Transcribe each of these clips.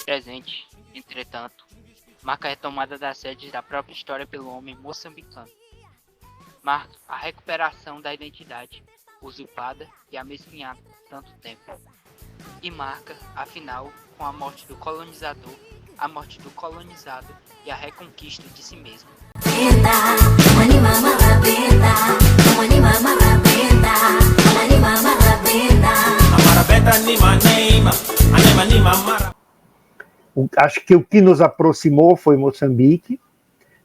Presente, entretanto, marca a retomada das sedes da própria história pelo homem moçambicano. Marca a recuperação da identidade, usurpada e amesquinhada por tanto tempo. E marca, afinal, com a morte do colonizador, a morte do colonizado e a reconquista de si mesmo. Acho que o que nos aproximou foi Moçambique,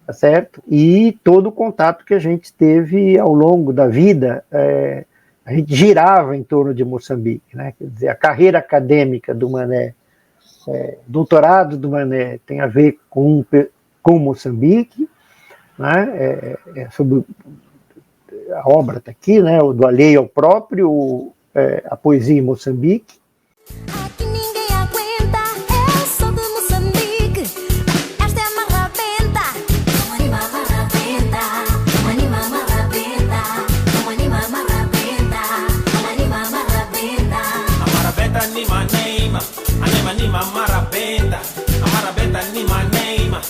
tá certo? E todo o contato que a gente teve ao longo da vida, a gente girava em torno de Moçambique, né? Quer dizer, a carreira acadêmica do Mané, doutorado do Mané tem a ver com Moçambique, né? Sobre a obra está aqui, né? O do alheio ao próprio, a poesia em Moçambique. Aqui ninguém aguenta, eu sou do Moçambique. Esta é a marrabenta. Anima marrabenta, anima marrabenta, anima marrabenta, anima marrabenta. A marrabenta anima neima, anima marrabenta. A marrabenta anima neima,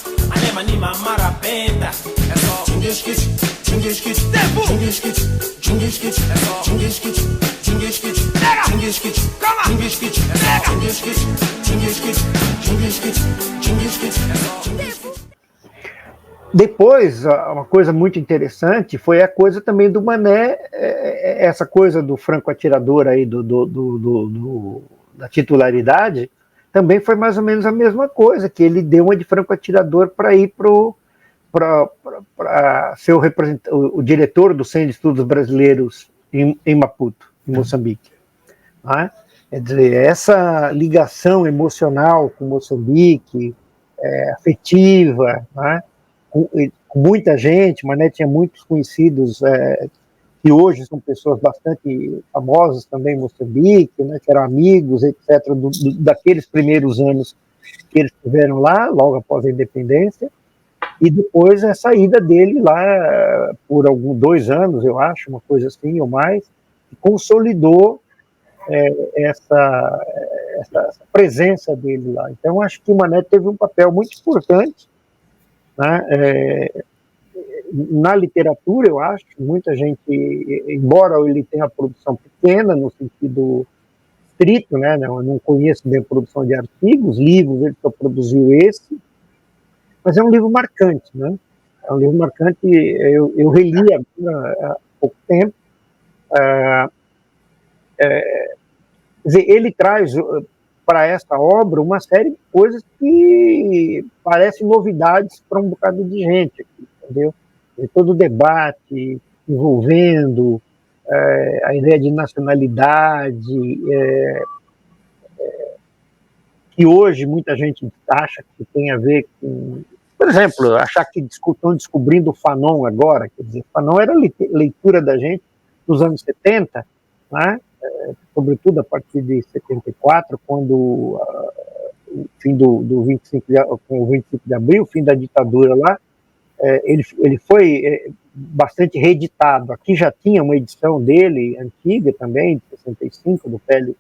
anima marrabenta. É só tchunguisquit, tchunguisquit, tempo. Tchunguisquit, tchunguisquit, é só tchunguisquit, tchunguisquit, tchunguisquit, calma. Tchunguisquit, é só tchunguisquit, tchunguisquit, tchunguisquit, tchunguisquit, é só tempo. Depois, uma coisa muito interessante foi a coisa também do Mané, essa coisa do franco-atirador aí, da titularidade, também foi mais ou menos a mesma coisa, que ele deu uma de franco-atirador para ir para ser o diretor do Centro de Estudos Brasileiros em Maputo, em Moçambique. Né? Quer dizer, essa ligação emocional com Moçambique, afetiva, né? Com muita gente, Mané tinha muitos conhecidos que hoje são pessoas bastante famosas também em Moçambique, né, que eram amigos, etc., daqueles primeiros anos que eles estiveram lá, logo após a independência, e depois a saída dele lá por 2 anos, eu acho, uma coisa assim, ou mais, que consolidou essa presença dele lá. Então, acho que o Mané teve um papel muito importante, né, na literatura, eu acho, muita gente, embora ele tenha a produção pequena, no sentido estrito, né, eu não conheço bem a produção de artigos, livros, ele só produziu esse, mas é um livro marcante, né, é um livro marcante, eu reli há pouco tempo, quer dizer, ele traz para essa obra uma série de coisas que parecem novidades para um bocado de gente aqui, entendeu? E todo o debate envolvendo a ideia de nacionalidade, que hoje muita gente acha que tem a ver com, por exemplo, achar que estão descobrindo o Fanon agora, quer dizer, Fanon era leitura da gente nos anos 70, né? Sobretudo a partir de 74, quando o fim do 25 de abril, o fim da ditadura lá, ele foi bastante reeditado. Aqui já tinha uma edição dele, antiga também, de 65, do Pele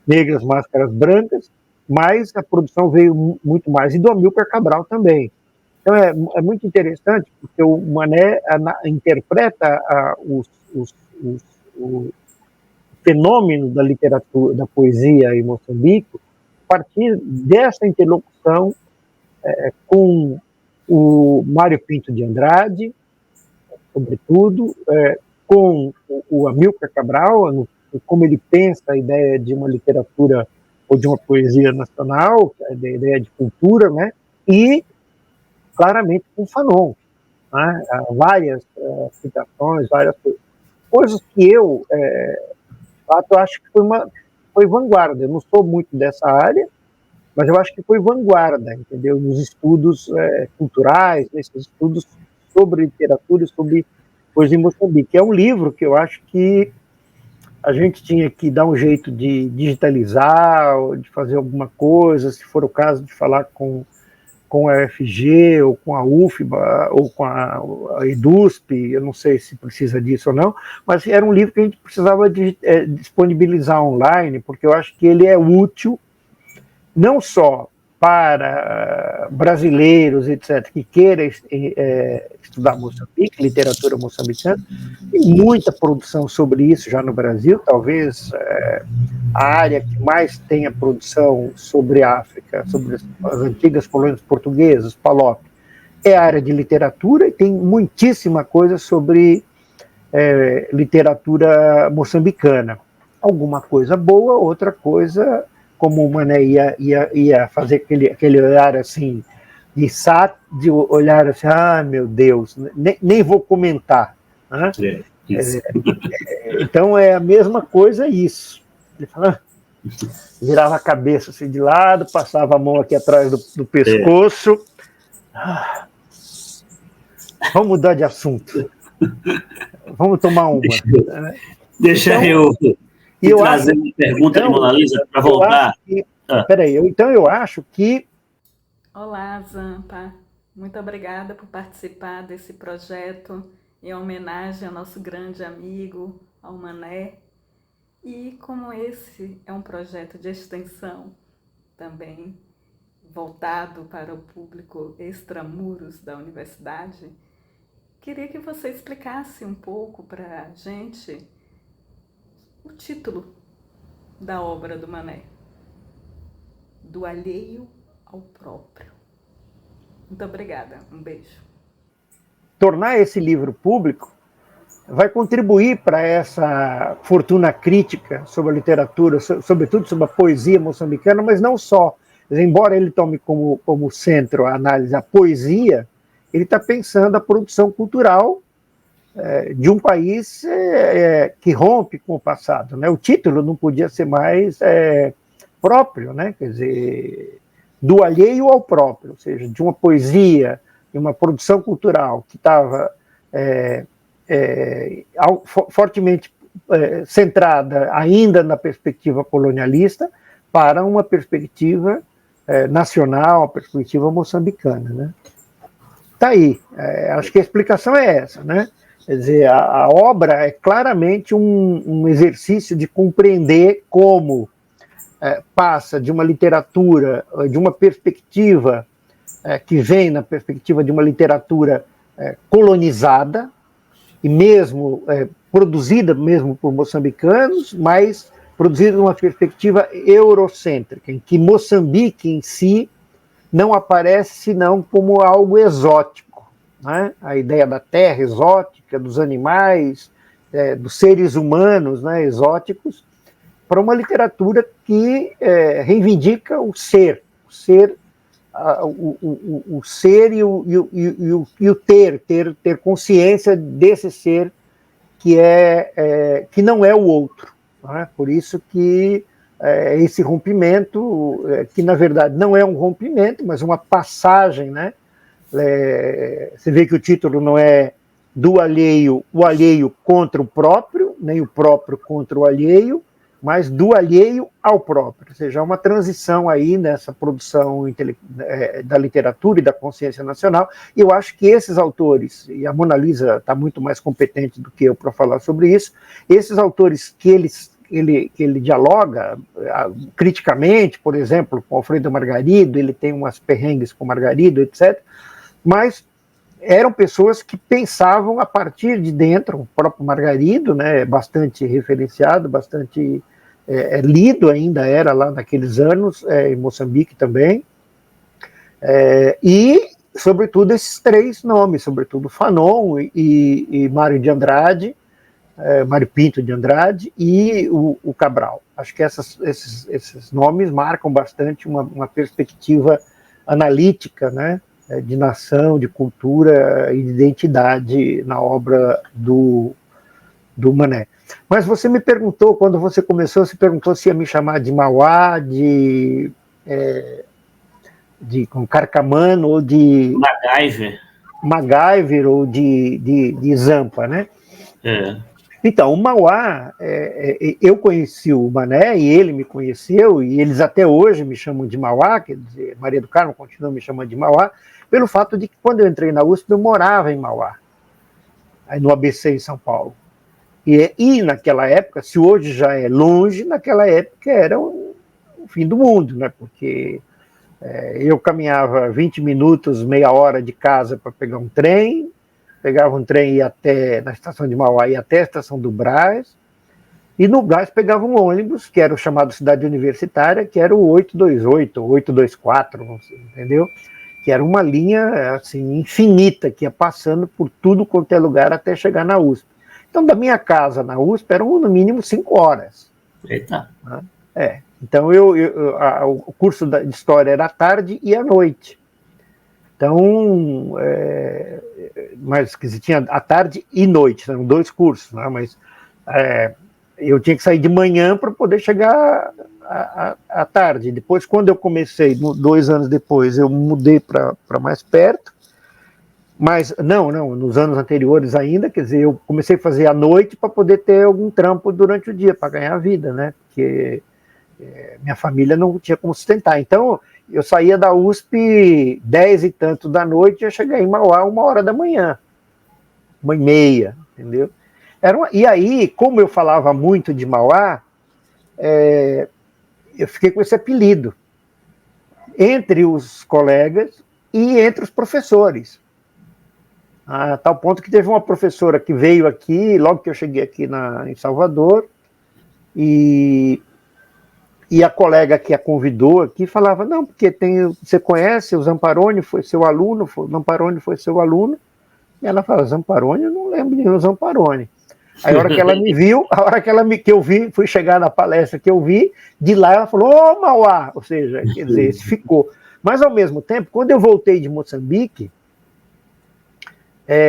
Negras, Máscaras Brancas, mas a produção veio muito mais, e do Amílcar Cabral também. Então é muito interessante, porque o Mané interpreta o fenômeno da literatura, da poesia em Moçambique, a partir dessa interlocução com o Mário Pinto de Andrade, sobretudo, com o Amílcar Cabral, como ele pensa a ideia de uma literatura ou de uma poesia nacional, a ideia de cultura, né? E, claramente, com Fanon. Né? Há várias citações, várias coisas que eu acho que foi vanguarda. Eu não sou muito dessa área, mas eu acho que foi vanguarda, entendeu? Nos estudos culturais, nesses estudos sobre literatura e sobre poesia em Moçambique. É um livro que eu acho que a gente tinha que dar um jeito de digitalizar, ou de fazer alguma coisa, se for o caso de falar com com a UFG, ou com a UFBA, ou com a EDUSP, eu não sei se precisa disso ou não, mas era um livro que a gente precisava disponibilizar online, porque eu acho que ele é útil, não só para brasileiros, etc., que queiram estudar Moçambique, literatura moçambicana, tem muita produção sobre isso já no Brasil, talvez a área que mais tenha produção sobre a África, sobre as antigas colônias portuguesas, PALOP, é a área de literatura, e tem muitíssima coisa sobre literatura moçambicana. Alguma coisa boa, outra coisa, como o Mané ia fazer aquele olhar assim, de olhar assim, meu Deus, nem vou comentar. Né? Então é a mesma coisa isso. Ele fala, virava a cabeça assim de lado, passava a mão aqui atrás do pescoço. Vamos mudar de assunto. Vamos tomar uma. Deixa então, eu trazer uma pergunta de Mona Lisa para voltar. Peraí, então eu acho que... Olá, Zampa. Muito obrigada por participar desse projeto em homenagem ao nosso grande amigo, ao Mané. E como esse é um projeto de extensão também voltado para o público extramuros da universidade, queria que você explicasse um pouco para a gente o título da obra do Mané, Do Alheio ao Próprio. Muito obrigada, um beijo. Tornar esse livro público vai contribuir para essa fortuna crítica sobre a literatura, sobretudo sobre a poesia moçambicana, mas não só. Embora ele tome como centro a análise a poesia, ele está pensando a produção cultural de um país que rompe com o passado. Né? O título não podia ser mais próprio, né? Quer dizer, do alheio ao próprio, ou seja, de uma poesia, de uma produção cultural que estava fortemente centrada ainda na perspectiva colonialista para uma perspectiva nacional, uma perspectiva moçambicana. Né? Tá aí, acho que a explicação é essa, né? Quer dizer, a obra é claramente um exercício de compreender como passa de uma literatura, de uma perspectiva que vem na perspectiva de uma literatura colonizada, e mesmo produzida mesmo por moçambicanos, mas produzida numa perspectiva eurocêntrica, em que Moçambique em si não aparece senão como algo exótico. Né? A ideia da terra exótica, dos animais, dos seres humanos, né, exóticos, para uma literatura que reivindica o ser e o ter consciência desse ser que não é o outro. Né? Por isso que esse rompimento, que na verdade não é um rompimento, mas uma passagem, né? Você vê que o título não é do alheio, o alheio contra o próprio, nem o próprio contra o alheio, mas do alheio ao próprio, ou seja, uma transição aí nessa produção da literatura e da consciência nacional, e eu acho que esses autores, e a Mona Lisa está muito mais competente do que eu para falar sobre isso, esses autores que ele dialoga criticamente, por exemplo, com Alfredo Margarido, ele tem umas perrengues com Margarido, etc., mas eram pessoas que pensavam a partir de dentro, o próprio Margarido, né, bastante referenciado, bastante lido ainda era lá naqueles anos, em Moçambique também, e, sobretudo, esses três nomes, sobretudo Fanon e Mário de Andrade, Mário Pinto de Andrade e o Cabral. Acho que esses nomes marcam bastante uma perspectiva analítica, né, de nação, de cultura e de identidade na obra do Mané. Mas você me perguntou, quando você começou, você perguntou se ia me chamar de Mauá, de Carcamano, ou de MacGyver ou de Zampa, né? Então, o Mauá, eu conheci o Mané e ele me conheceu, e eles até hoje me chamam de Mauá, quer dizer, Maria do Carmo continua me chamando de Mauá, pelo fato de que quando eu entrei na USP eu morava em Mauá, aí no ABC em São Paulo. E naquela época, se hoje já é longe, naquela época era o fim do mundo, né? Porque eu caminhava 20 minutos, meia hora de casa para pegar um trem, pegava um trem e ia até, na estação de Mauá, ia até a estação do Brás, e no Brás pegava um ônibus, que era o chamado Cidade Universitária, que era o 828, ou 824, entendeu? Que era uma linha assim, infinita, que ia passando por tudo quanto é lugar até chegar na USP. Então, da minha casa na USP eram no mínimo 5 horas. Eita. Então, o curso de História era à tarde e à noite. Então, mas quer dizer, tinha à tarde e noite, eram 2 cursos, né? Mas eu tinha que sair de manhã para poder chegar à tarde. Depois, quando eu comecei, 2 anos depois, eu mudei para mais perto, mas não, nos anos anteriores ainda, quer dizer, eu comecei a fazer à noite para poder ter algum trampo durante o dia, para ganhar a vida, né? Porque minha família não tinha como sustentar. Então, eu saía da USP 10 e tanto da noite e ia chegar em Mauá 1h da manhã, 1h30, entendeu? E aí, como eu falava muito de Mauá, eu fiquei com esse apelido entre os colegas e entre os professores. A tal ponto que teve uma professora que veio aqui, logo que eu cheguei aqui em Salvador, e a colega que a convidou aqui falava, não, porque você conhece o Zamparoni, foi seu aluno, o Zamparoni foi seu aluno, e ela fala, Zamparoni, eu não lembro de Zamparoni. Aí a hora que ela me viu, que eu vi, fui chegar na palestra que eu vi, de lá ela falou, ô Mauá, ou seja, quer dizer, esse ficou. Mas ao mesmo tempo, quando eu voltei de Moçambique,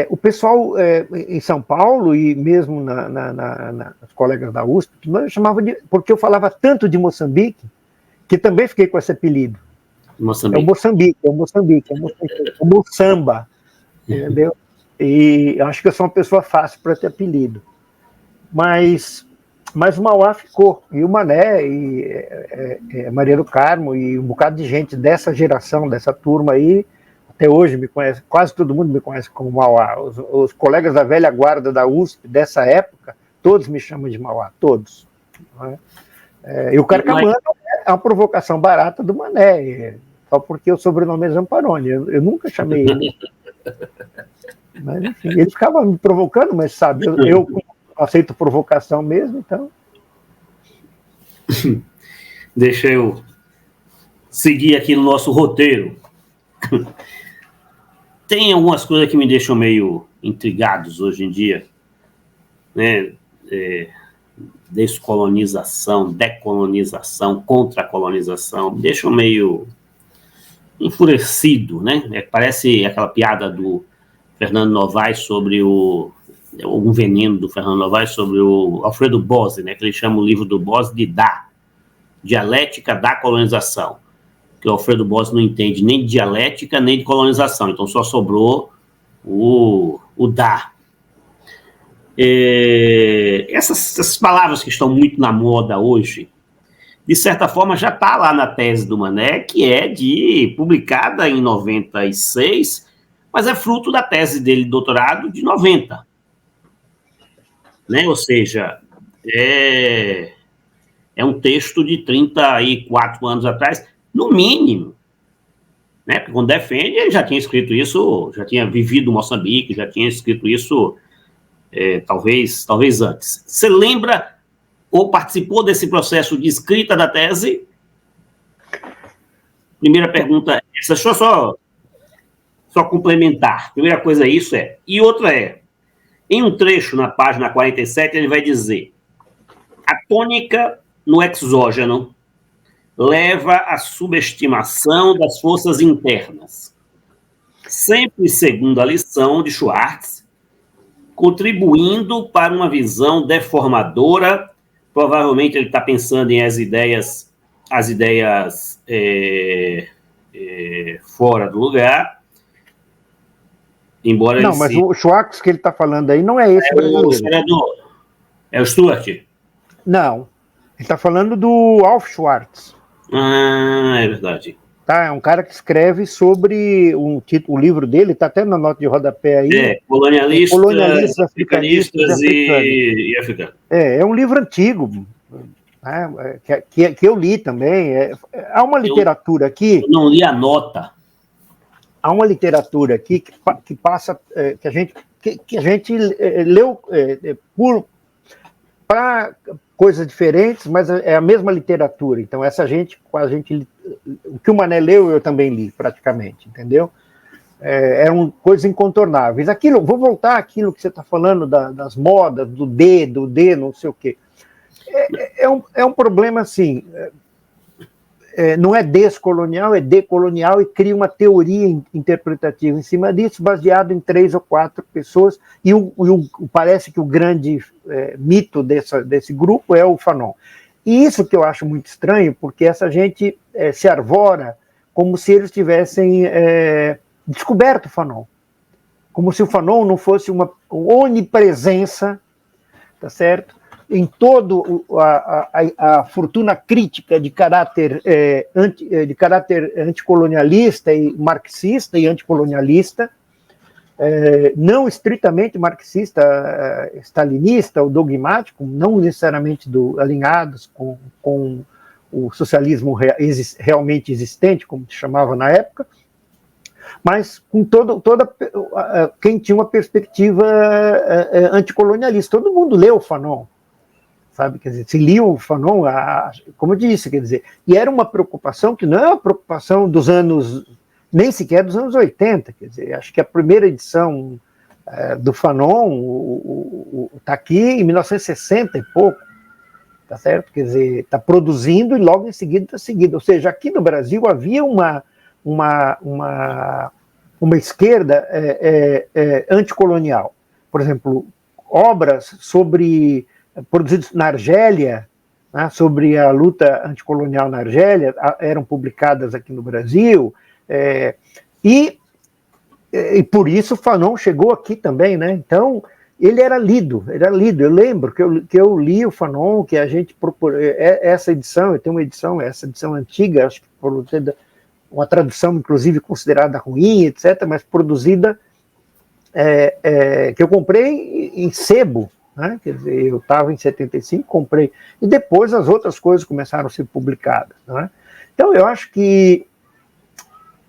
o pessoal em São Paulo e mesmo os colegas da USP, chamavam porque eu falava tanto de Moçambique, que também fiquei com esse apelido. Moçambique. É o Moçambique, o Moçamba, entendeu? E eu acho que eu sou uma pessoa fácil para ter apelido. Mas o Mauá ficou, e o Mané, e Maria do Carmo, e um bocado de gente dessa geração, dessa turma aí, até hoje me conhece, quase todo mundo me conhece como Mauá. Os colegas da velha guarda da USP dessa época, todos me chamam de Mauá, todos. E o Carcamano é uma provocação barata do Mané, só porque o sobrenome é Zamparoni. Eu nunca chamei ele. Mas, enfim, ele ficava me provocando, mas sabe, eu aceito provocação mesmo, então. Deixa eu seguir aqui no nosso roteiro. Tem algumas coisas que me deixam meio intrigados hoje em dia, né? Descolonização, decolonização, contra-colonização, me deixam meio enfurecido, né? Parece aquela piada do Fernando Novaes sobre um veneno do Fernando Novaes sobre o Alfredo Bose, né? Que ele chama o livro do Bose de Dialética da Colonização. Que o Alfredo Bose não entende nem de dialética, nem de colonização. Então, só sobrou o da. Essas palavras que estão muito na moda hoje, de certa forma, já está lá na tese do Mané, que é publicada em 96, mas é fruto da tese dele de doutorado de 90. Né? Ou seja, é um texto de 34 anos atrás, no mínimo, né? Porque quando defende, ele já tinha escrito isso, já tinha vivido Moçambique, já tinha escrito isso talvez antes. Você lembra ou participou desse processo de escrita da tese? Primeira pergunta, essa, deixa eu só complementar. Primeira coisa isso e outra em um trecho na página 47, ele vai dizer, a tônica no exógeno leva à subestimação das forças internas, sempre segundo a lição de Schwartz, contribuindo para uma visão deformadora. Provavelmente ele está pensando em as ideias fora do lugar, embora não, mas o Schwartz que ele está falando aí não é esse brasileiro. O senador. É o Stuart? Não, ele está falando do Alf Schwartz. Ah, é verdade. Tá? É um cara que escreve sobre o livro dele, está até na nota de rodapé aí. Colonialistas, Africanistas e Africanos. e africanos. É um livro antigo, né, que eu li também. Há uma literatura aqui. Eu não li a nota. Há uma literatura aqui que passa, que a gente leu para coisas diferentes, mas é a mesma literatura. Então, o que o Mané leu, eu também li, praticamente, entendeu? Eram coisas incontornáveis. Vou voltar àquilo que você está falando das modas, do D, não sei o quê. É um problema assim. Não é descolonial, é decolonial, e cria uma teoria interpretativa em cima disso, baseado em 3 ou 4 pessoas, e parece que o grande mito desse grupo é o Fanon. E isso que eu acho muito estranho, porque essa gente se arvora como se eles tivessem descoberto o Fanon, como se o Fanon não fosse uma onipresença, tá certo? Em todo a fortuna crítica de caráter anticolonialista e marxista e anticolonialista, não estritamente marxista, stalinista ou dogmático, não necessariamente alinhados com o socialismo realmente existente, como se chamava na época, mas com quem tinha uma perspectiva anticolonialista. Todo mundo leu o Fanon, sabe? Quer dizer, se lia o Fanon, como eu disse, quer dizer, e era uma preocupação que não é uma preocupação dos anos, nem sequer dos anos 80, quer dizer, acho que a primeira edição do Fanon está aqui em 1960 e pouco, tá certo? Quer dizer, está produzindo e logo em seguida está seguindo. Ou seja, aqui no Brasil havia uma esquerda anticolonial. Por exemplo, obras produzidas na Argélia, né, sobre a luta anticolonial na Argélia, eram publicadas aqui no Brasil, e por isso Fanon chegou aqui também, né? Então, ele era lido. Eu lembro que eu li o Fanon, que a gente procurou, essa edição, eu tenho essa edição antiga, acho que produzida, uma tradução, inclusive, considerada ruim, etc., mas produzida, que eu comprei em sebo, né? Quer dizer, eu estava em 75, comprei, e depois as outras coisas começaram a ser publicadas. Né? Então, eu acho que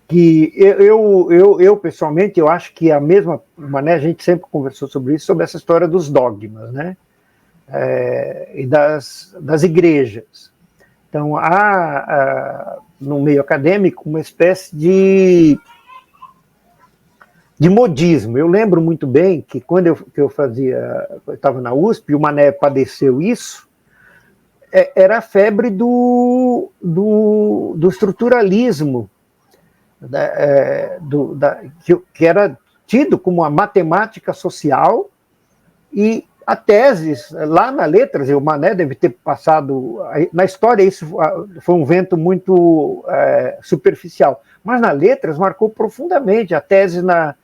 eu pessoalmente, eu acho que a mesma maneira, a gente sempre conversou sobre isso, sobre essa história dos dogmas, né? E das igrejas. Então, há no meio acadêmico uma espécie de modismo. Eu lembro muito bem que quando eu estava na USP, o Mané padeceu isso, era a febre do estruturalismo, que era tido como a matemática social, e a teses, lá na Letras, e o Mané deve ter passado, na história isso foi um vento muito superficial, mas na Letras marcou profundamente a tese na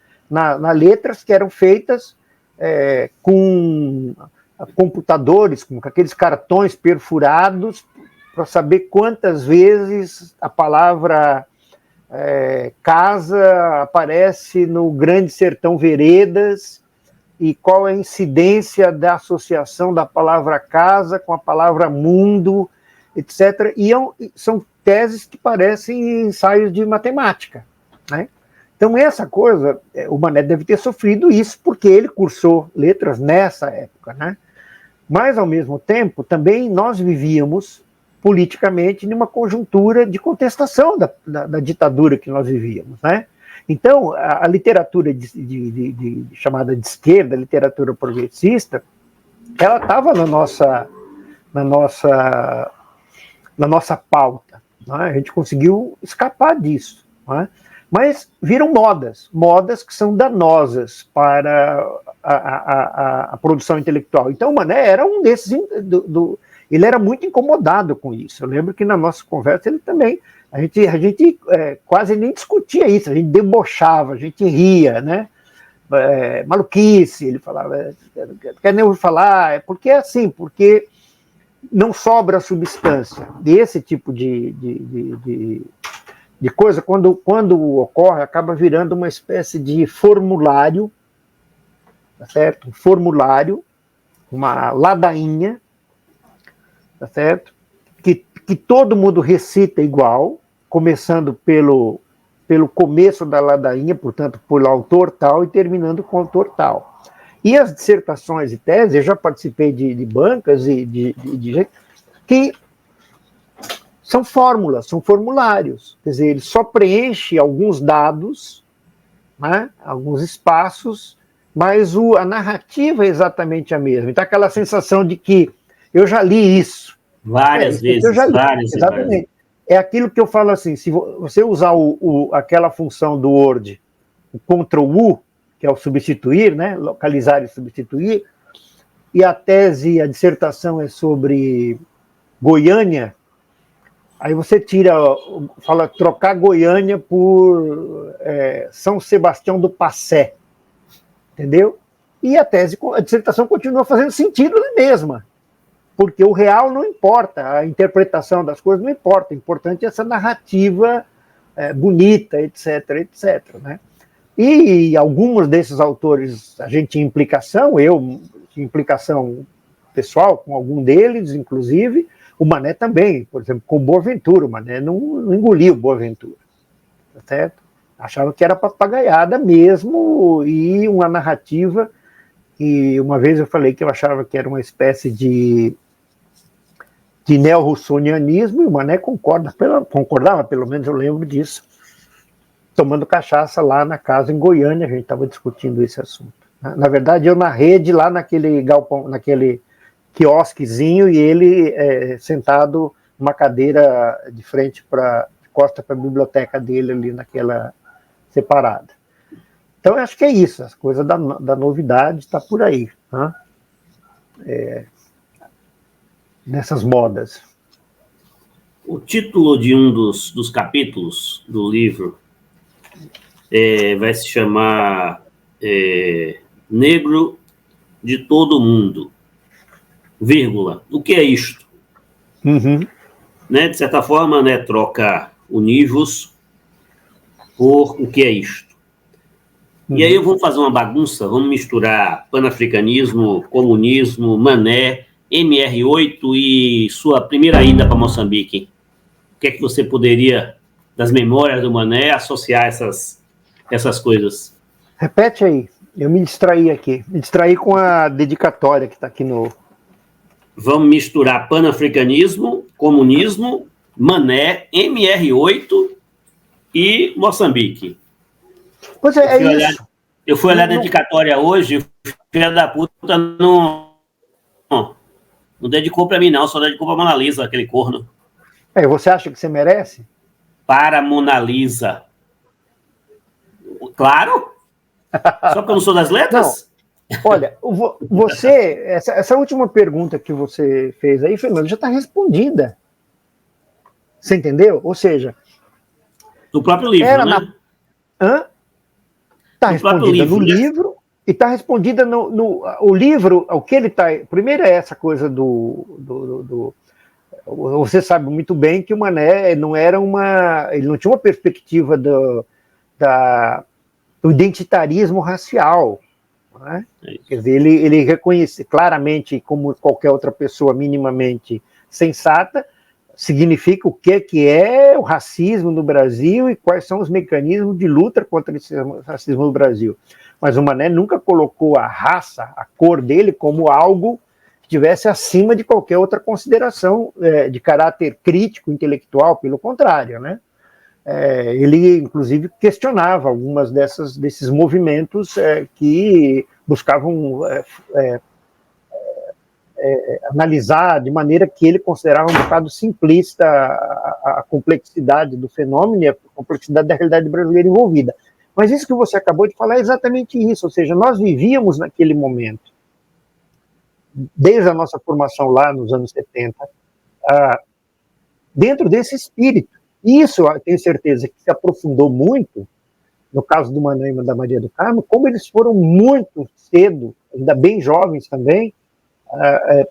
Letras, que eram feitas com computadores, com aqueles cartões perfurados, para saber quantas vezes a palavra casa aparece no Grande Sertão Veredas, e qual é a incidência da associação da palavra casa com a palavra mundo, etc. E são teses que parecem ensaios de matemática, né? Então, essa coisa, o Mané deve ter sofrido isso, porque ele cursou letras nessa época, né? Mas, ao mesmo tempo, também nós vivíamos politicamente numa conjuntura de contestação da ditadura que nós vivíamos, né? Então, a literatura chamada de esquerda, a literatura progressista, ela estava na nossa pauta, né? A gente conseguiu escapar disso, né? Mas viram modas que são danosas para a produção intelectual. Então, o Mané era um desses, ele era muito incomodado com isso. Eu lembro que na nossa conversa ele também, a gente quase nem discutia isso, a gente debochava, a gente ria, né? maluquice, ele falava, quer nem ouvir falar, porque é assim, porque não sobra substância. E esse tipo de coisa, quando ocorre, acaba virando uma espécie de formulário, tá certo? Um formulário, uma ladainha, tá certo? Que todo mundo recita igual, começando pelo começo da ladainha, portanto, pelo autor tal, e terminando com o autor tal. E as dissertações e teses, eu já participei de bancas e de gente que são fórmulas, são formulários. Quer dizer, ele só preenche alguns dados, né, alguns espaços, mas a narrativa é exatamente a mesma. Então, aquela sensação de que eu já li isso. Várias vezes, eu já li. várias Exatamente. vezes. É aquilo que eu falo assim, se você usar aquela função do Word, o Ctrl+U, que é o substituir, né, localizar e substituir, e a tese, a dissertação é sobre Goiânia, aí você fala trocar Goiânia por São Sebastião do Passé, entendeu? E a dissertação continua fazendo sentido na mesma, porque o real não importa, a interpretação das coisas não importa, o importante é essa narrativa bonita, etc, etc, né? E alguns desses autores, a gente tinha implicação, eu tinha implicação pessoal com algum deles, inclusive, o Mané também, por exemplo, com o Boaventura, o Mané não engoliu o Boaventura, tá certo? Achava que era papagaiada mesmo, e uma narrativa, e uma vez eu falei que eu achava que era uma espécie de neo-russonianismo, e o Mané concordava, pelo menos eu lembro disso, tomando cachaça lá na casa em Goiânia, a gente estava discutindo esse assunto. Na verdade, eu na rede, lá naquele galpão, naquele quiosquezinho, e ele sentado numa cadeira de frente de costa para a biblioteca dele ali naquela separada. Então, eu acho que é isso, as coisas da novidade está por aí, né? Nessas modas. O título de um dos capítulos do livro vai se chamar Negro de Todo Mundo, vírgula, o que é isto? Uhum. Né, de certa forma, né, troca univos por o que é isto. Uhum. E aí vamos fazer uma bagunça, vamos misturar panafricanismo, comunismo, Mané, MR8 e sua primeira ida para Moçambique. O que é que você poderia, das memórias do Mané, associar essas coisas? Repete aí, eu me distraí aqui. Me distraí com a dedicatória que está aqui no... Vamos misturar panafricanismo, comunismo, Mané, MR8 e Moçambique. Pois é, isso. Eu fui olhar a dedicatória hoje, o filho da puta não dedicou para mim, não, só dedicou para Mona Lisa, aquele corno. Você acha que você merece? Para Mona Lisa. Claro! Só porque eu não sou das letras? Não. Olha, você, essa última pergunta que você fez aí, Fernando, já está respondida. Você entendeu? Ou seja... Do próprio livro, né? Está respondida no livro, e está respondida o livro, o que ele está... Primeiro é essa coisa você sabe muito bem que o Mané não era ele não tinha uma perspectiva do identitarismo racial, né? Quer dizer, ele reconhece claramente, como qualquer outra pessoa minimamente sensata, significa o que é o racismo no Brasil e quais são os mecanismos de luta contra esse racismo no Brasil. Mas o Mané nunca colocou a raça, a cor dele, como algo que estivesse acima de qualquer outra consideração de caráter crítico, intelectual, pelo contrário, né? Ele, inclusive, questionava algumas desses movimentos que buscavam analisar de maneira que ele considerava um bocado simplista a complexidade do fenômeno e a complexidade da realidade brasileira envolvida. Mas isso que você acabou de falar é exatamente isso, ou seja, nós vivíamos naquele momento, desde a nossa formação lá nos anos 70, dentro desse espírito. Isso, eu tenho certeza, que se aprofundou muito no caso do Mané e da Maria do Carmo, como eles foram muito cedo, ainda bem jovens também,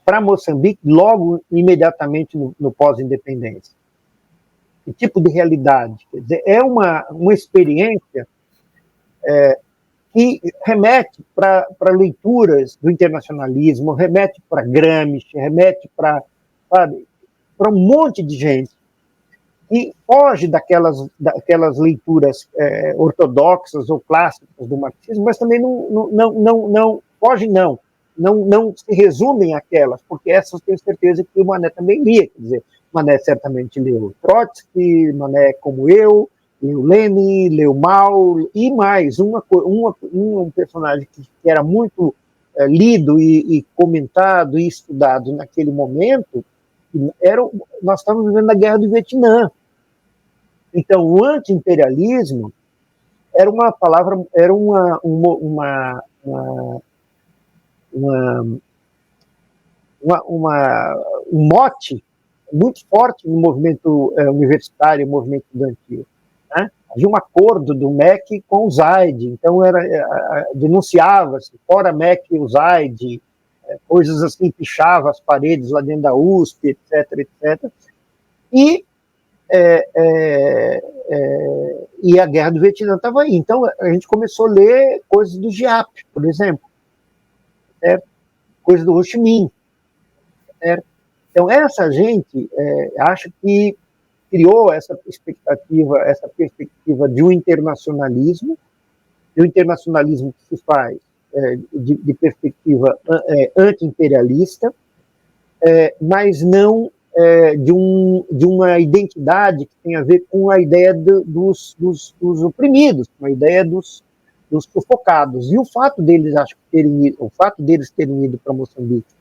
para Moçambique, logo, imediatamente no pós-independência. Que tipo de realidade? Quer dizer, é uma experiência que remete para leituras do internacionalismo, remete para Gramsci, remete para um monte de gente, e foge daquelas leituras ortodoxas ou clássicas do marxismo, mas também não foge, não se resumem àquelas, porque essas eu tenho certeza que o Mané também lia, quer dizer, Mané certamente leu Trotsky, Mané como eu, leu Lenin, leu Mao, e mais, um personagem que era muito lido e comentado e estudado naquele momento, nós estávamos vivendo a Guerra do Vietnã. Então, o anti-imperialismo era uma palavra, era um mote muito forte no movimento universitário, no movimento estudantil. Né? Havia um acordo do MEC com o ZAID, então denunciava-se, fora MEC e o ZAID, coisas assim, pichava as paredes lá dentro da USP, etc, etc. E a Guerra do Vietnã estava aí. Então, a gente começou a ler coisas do Giap, por exemplo, coisas do Ho Chi Minh. Então, essa gente acho que criou essa perspectiva de um internacionalismo que se faz de perspectiva anti-imperialista, mas não de uma identidade que tem a ver com a ideia dos oprimidos, com a ideia dos sufocados. E o fato deles terem ido para Moçambique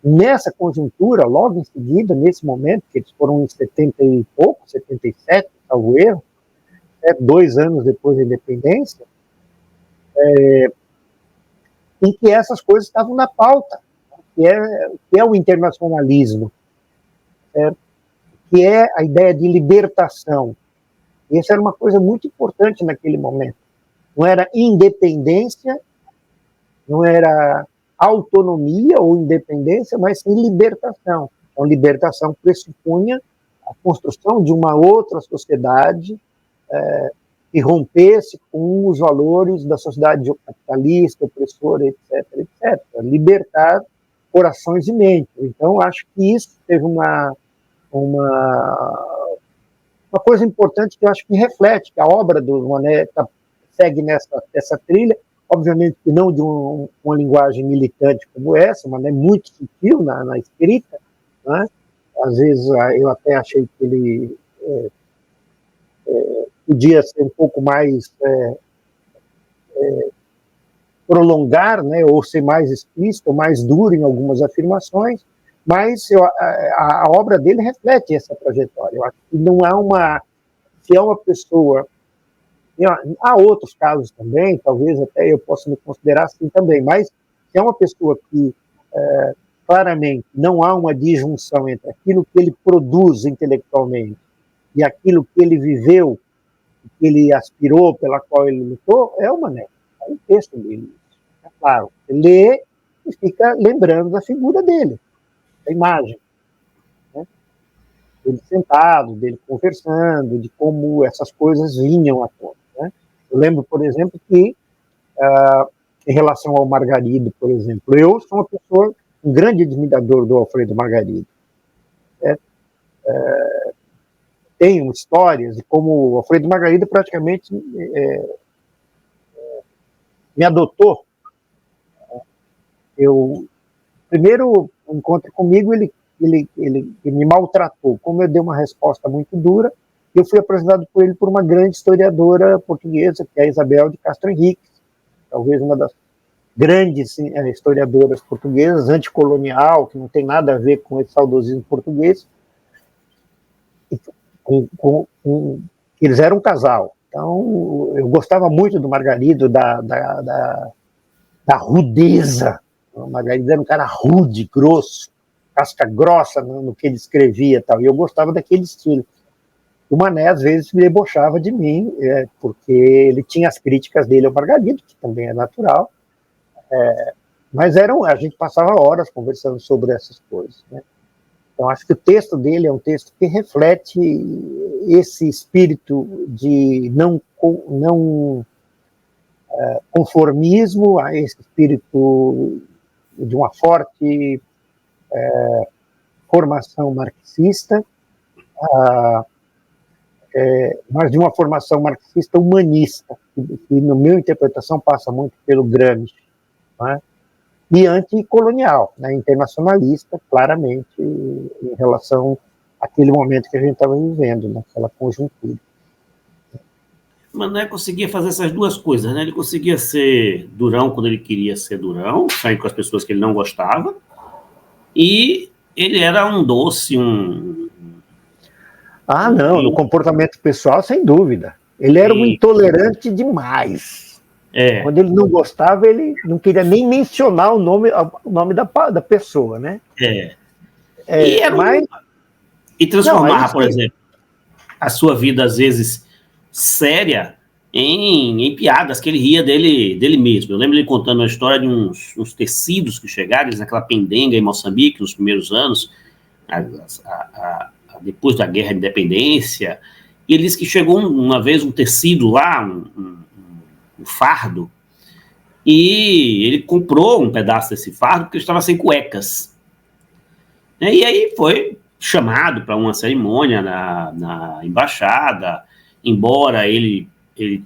nessa conjuntura, logo em seguida, nesse momento, que eles foram em 70 e pouco, 77, salvo erro, 2 anos depois da independência, em que essas coisas estavam na pauta, que é o internacionalismo, que é a ideia de libertação. Essa era uma coisa muito importante naquele momento. Não era independência, não era autonomia ou independência, mas sim libertação. Então, libertação pressupunha a construção de uma outra sociedade que rompesse com os valores da sociedade capitalista, opressora, etc, etc. Libertar corações e mentes. Então, acho que isso teve uma coisa importante que eu acho que reflete, que a obra do Mané segue nessa trilha, obviamente que não de uma linguagem militante como essa, mas é muito sutil na escrita, né? Às vezes eu até achei que ele podia ser um pouco mais prolongar, né, ou ser mais explícito, ou mais duro em algumas afirmações, mas a obra dele reflete essa trajetória. Eu acho que não há se é uma pessoa. Há outros casos também, talvez até eu possa me considerar assim também, mas se é uma pessoa que claramente não há uma disjunção entre aquilo que ele produz intelectualmente e aquilo que ele viveu, que ele aspirou, pela qual ele lutou, é o Mané. É um texto dele. É claro, você lê e fica lembrando da figura dele, da imagem. Né? Dele sentado, dele conversando, de como essas coisas vinham à tona. Né? Eu lembro, por exemplo, que em relação ao Margarido, por exemplo, eu sou uma pessoa, um grande admirador do Alfredo Margarido. Tenho histórias de como o Alfredo Margarido praticamente me adotou. Primeiro encontro comigo, ele me maltratou. Como eu dei uma resposta muito dura, eu fui apresentado por ele por uma grande historiadora portuguesa, que é a Isabel de Castro Henriques, talvez uma das grandes historiadoras portuguesas, anticolonial, que não tem nada a ver com esse saudosismo português. Eles eram um casal. Então, eu gostava muito do Margarido, da rudeza. O Margarido era um cara rude, grosso, casca grossa no que ele escrevia, tal, e eu gostava daquele estilo. O Mané, às vezes, me debochava de mim, porque ele tinha as críticas dele ao Margarito, que também é natural, mas a gente passava horas conversando sobre essas coisas, né? Então, acho que o texto dele é um texto que reflete esse espírito de não conformismo, a esse espírito de uma forte formação marxista, mas de uma formação marxista humanista, que, na minha interpretação, passa muito pelo Gramsci, né? E anticolonial, né? Internacionalista, claramente, em relação àquele momento que a gente estava vivendo, naquela conjuntura. Mané conseguia fazer essas duas coisas, né? Ele conseguia ser durão quando ele queria ser durão, sair com as pessoas que ele não gostava, e ele era um doce, Não, no comportamento pessoal, sem dúvida. Ele era um intolerante demais. Quando ele não gostava, ele não queria nem mencionar o nome da pessoa, né? E transformava, por exemplo, a sua vida, às vezes, séria em piadas, que ele ria dele mesmo. Eu lembro ele contando uma história de uns tecidos que chegaram, naquela pendenga em Moçambique, nos primeiros anos, depois da Guerra de Independência, e ele disse que chegou uma vez um tecido lá, um fardo, e ele comprou um pedaço desse fardo porque ele estava sem cuecas. E aí foi chamado para uma cerimônia na embaixada, embora ele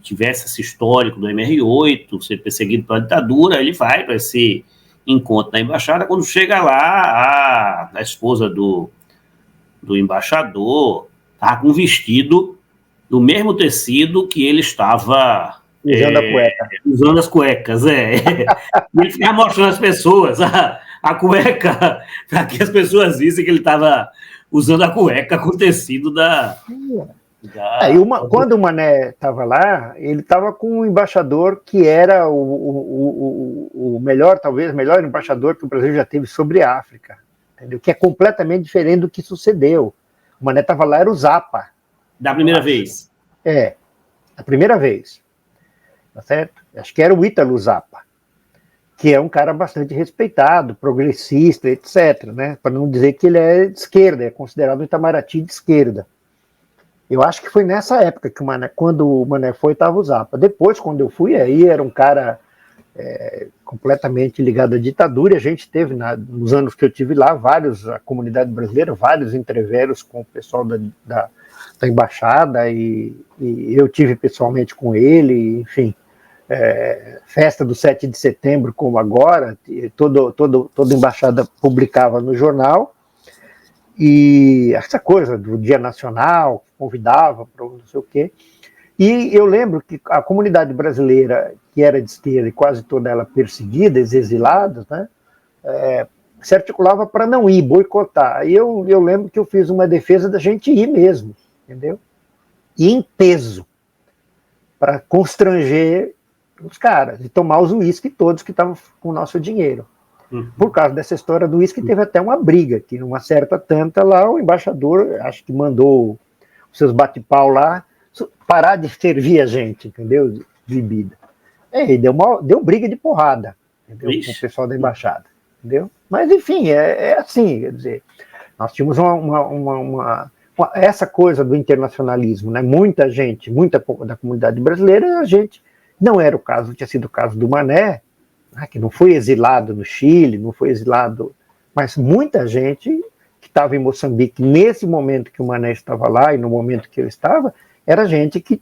tivesse esse histórico do MR8, ser perseguido pela ditadura, ele vai para esse encontro na embaixada. Quando chega lá, a esposa do embaixador estava com um vestido do mesmo tecido que ele estava usando a cueca. Usando as cuecas, E ele ficava mostrando às pessoas a cueca, para que as pessoas vissem que ele estava usando a cueca com o tecido quando o Mané estava lá, ele estava com um embaixador que era o melhor, talvez, melhor embaixador que o Brasil já teve sobre a África, entendeu? Que é completamente diferente do que sucedeu. O Mané estava lá, era o Zappa. Da primeira vez? A primeira vez. Tá certo? Acho que era o Ítalo Zappa, que é um cara bastante respeitado, progressista, etc., né? Para não dizer que ele é de esquerda, é considerado um Itamaraty de esquerda. Eu acho que foi nessa época que quando o Mané foi, estava o Zappa. Depois, quando eu fui, aí era um cara completamente ligado à ditadura, e a gente teve, nos anos que eu tive lá, a comunidade brasileira, vários entreveros com o pessoal da embaixada, e eu tive pessoalmente com ele, enfim, festa do 7 de setembro, como agora, toda embaixada publicava no jornal, e essa coisa do Dia Nacional, convidava para não sei o quê. E eu lembro que a comunidade brasileira, que era de esquerda e quase toda ela perseguida, exilados, né, se articulava para não ir, boicotar. E eu lembro que eu fiz uma defesa da gente ir mesmo, entendeu? E em peso, para constranger os caras, e tomar os uísque todos que estavam com o nosso dinheiro. Por causa dessa história do uísque, teve até uma briga, que numa certa tanta lá, o embaixador, acho que mandou os seus bate-pau lá, parar de servir a gente, entendeu? De bebida. E deu briga de porrada, entendeu? Com o pessoal da embaixada, entendeu? Mas, enfim, é assim, quer dizer, nós tínhamos essa coisa do internacionalismo, né? Muita da comunidade brasileira, a gente, não era o caso, tinha sido o caso do Mané, que não foi exilado no Chile, não foi exilado, mas muita gente que estava em Moçambique nesse momento que o Mané estava lá e no momento que eu estava, era gente que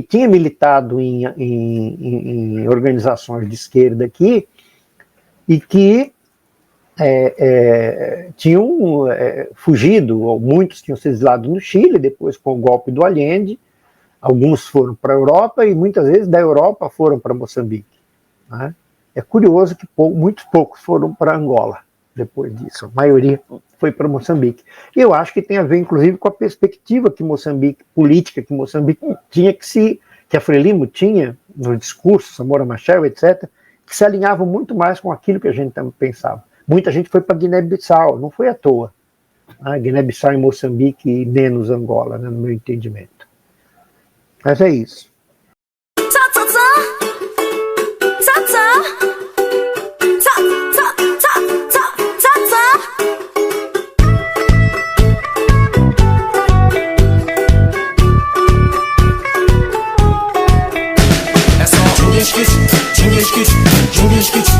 tinha militado em organizações de esquerda aqui e que tinham fugido, ou muitos tinham se exilado no Chile, depois com o golpe do Allende, alguns foram para a Europa e muitas vezes da Europa foram para Moçambique, né? É curioso que muitos poucos foram para Angola depois disso, a maioria foi para Moçambique. E eu acho que tem a ver, inclusive, com a perspectiva política que Moçambique tinha, que a Frelimo tinha no discurso, Samora Machel, etc., que se alinhavam muito mais com aquilo que a gente também pensava. Muita gente foi para Guiné-Bissau, não foi à toa. Guiné-Bissau e Moçambique e menos Angola, né, no meu entendimento. Mas é isso. É só Jungle Skit,